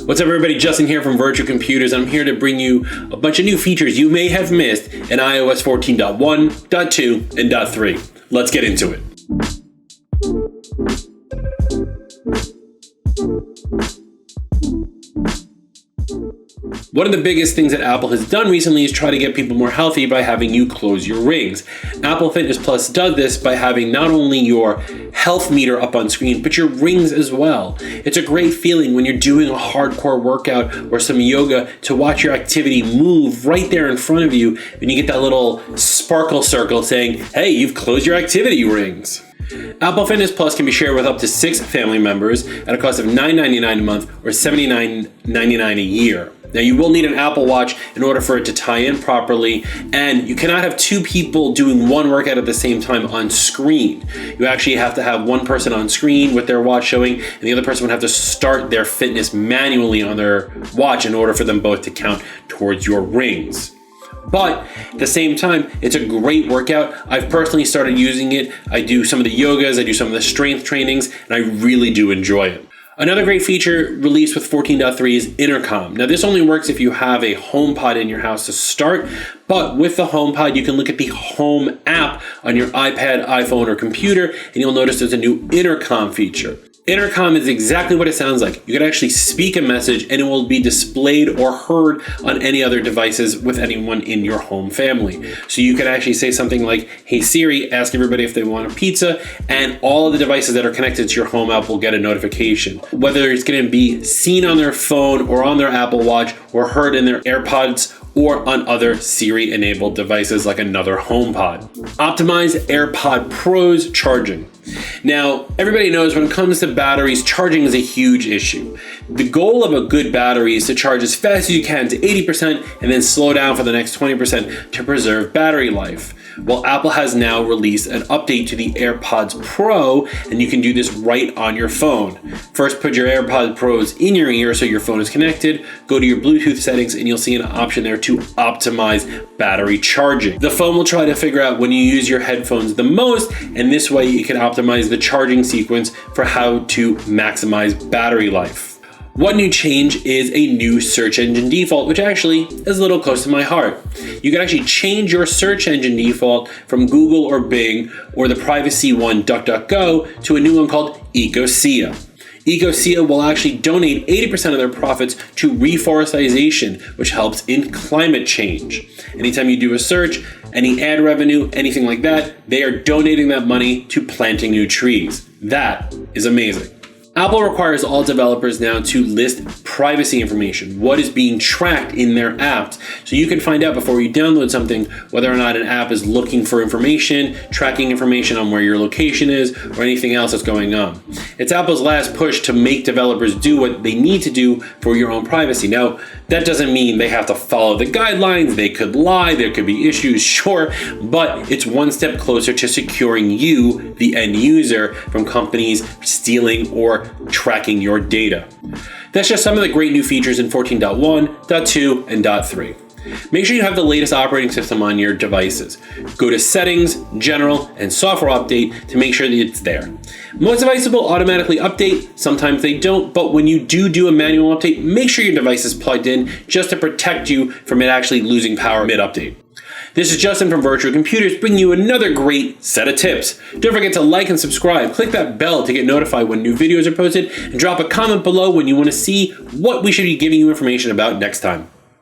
What's up everybody, Justin here from Virtua Computers. I'm here to bring you a bunch of new features you may have missed in iOS 14.1, .2, and .3. Let's get into it. One of the biggest things that Apple has done recently is try to get people more healthy by having you close your rings. Apple Fitness Plus does this by having not only your health meter up on screen, but your rings as well. It's a great feeling when you're doing a hardcore workout or some yoga to watch your activity move right there in front of you, and you get that little sparkle circle saying, hey, you've closed your activity rings. Apple Fitness Plus can be shared with up to 6 family members at a cost of $9.99 a month or $79.99 a year. Now, you will need an Apple Watch in order for it to tie in properly, and you cannot have 2 people doing one workout at the same time on screen. You actually have to have one person on screen with their watch showing, and the other person would have to start their fitness manually on their watch in order for them both to count towards your rings. But at the same time, it's a great workout. I've personally started using it. I do some of the yogas, I do some of the strength trainings, and I really do enjoy it. Another great feature released with 14.3 is Intercom. Now, this only works if you have a HomePod in your house to start, but with the HomePod, you can look at the Home app on your iPad, iPhone, or computer, and you'll notice there's a new Intercom feature. Intercom is exactly what it sounds like. You can actually speak a message and it will be displayed or heard on any other devices with anyone in your home family. So you can actually say something like, hey Siri, ask everybody if they want a pizza, and all of the devices that are connected to your home app will get a notification. Whether it's going to be seen on their phone or on their Apple Watch or heard in their AirPods or on other Siri-enabled devices like another HomePod. Optimize AirPod Pro's charging. Now, everybody knows when it comes to batteries, charging is a huge issue. The goal of a good battery is to charge as fast as you can to 80% and then slow down for the next 20% to preserve battery life. Well, Apple has now released an update to the AirPods Pro, and you can do this right on your phone. First, put your AirPods Pros in your ear so your phone is connected, go to your Bluetooth settings, and you'll see an option there to optimize battery charging. The phone will try to figure out when you use your headphones the most, and this way you can optimize the charging sequence for how to maximize battery life. One new change is a new search engine default, which actually is a little close to my heart. You can actually change your search engine default from Google or Bing or the privacy one DuckDuckGo to a new one called Ecosia. Ecosia will actually donate 80% of their profits to reforestation, which helps in climate change. Anytime you do a search, any ad revenue, anything like that, they are donating that money to planting new trees. That is amazing. Apple requires all developers now to list privacy information, what is being tracked in their apps, so you can find out before you download something whether or not an app is looking for information, tracking information on where your location is, or anything else that's going on. It's Apple's last push to make developers do what they need to do for your own privacy. Now, that doesn't mean they have to follow the guidelines. They could lie, there could be issues, sure, but it's one step closer to securing you, the end user, from companies stealing or tracking your data. That's just some of the great new features in 14.1, .2, and .3. Make sure you have the latest operating system on your devices. Go to Settings, General, and Software Update to make sure that it's there. Most devices will automatically update, sometimes they don't, but when you do a manual update, make sure your device is plugged in just to protect you from it actually losing power mid-update. This is Justin from Virtua Computers bringing you another great set of tips. Don't forget to like and subscribe, click that bell to get notified when new videos are posted, and drop a comment below when you want to see what we should be giving you information about next time.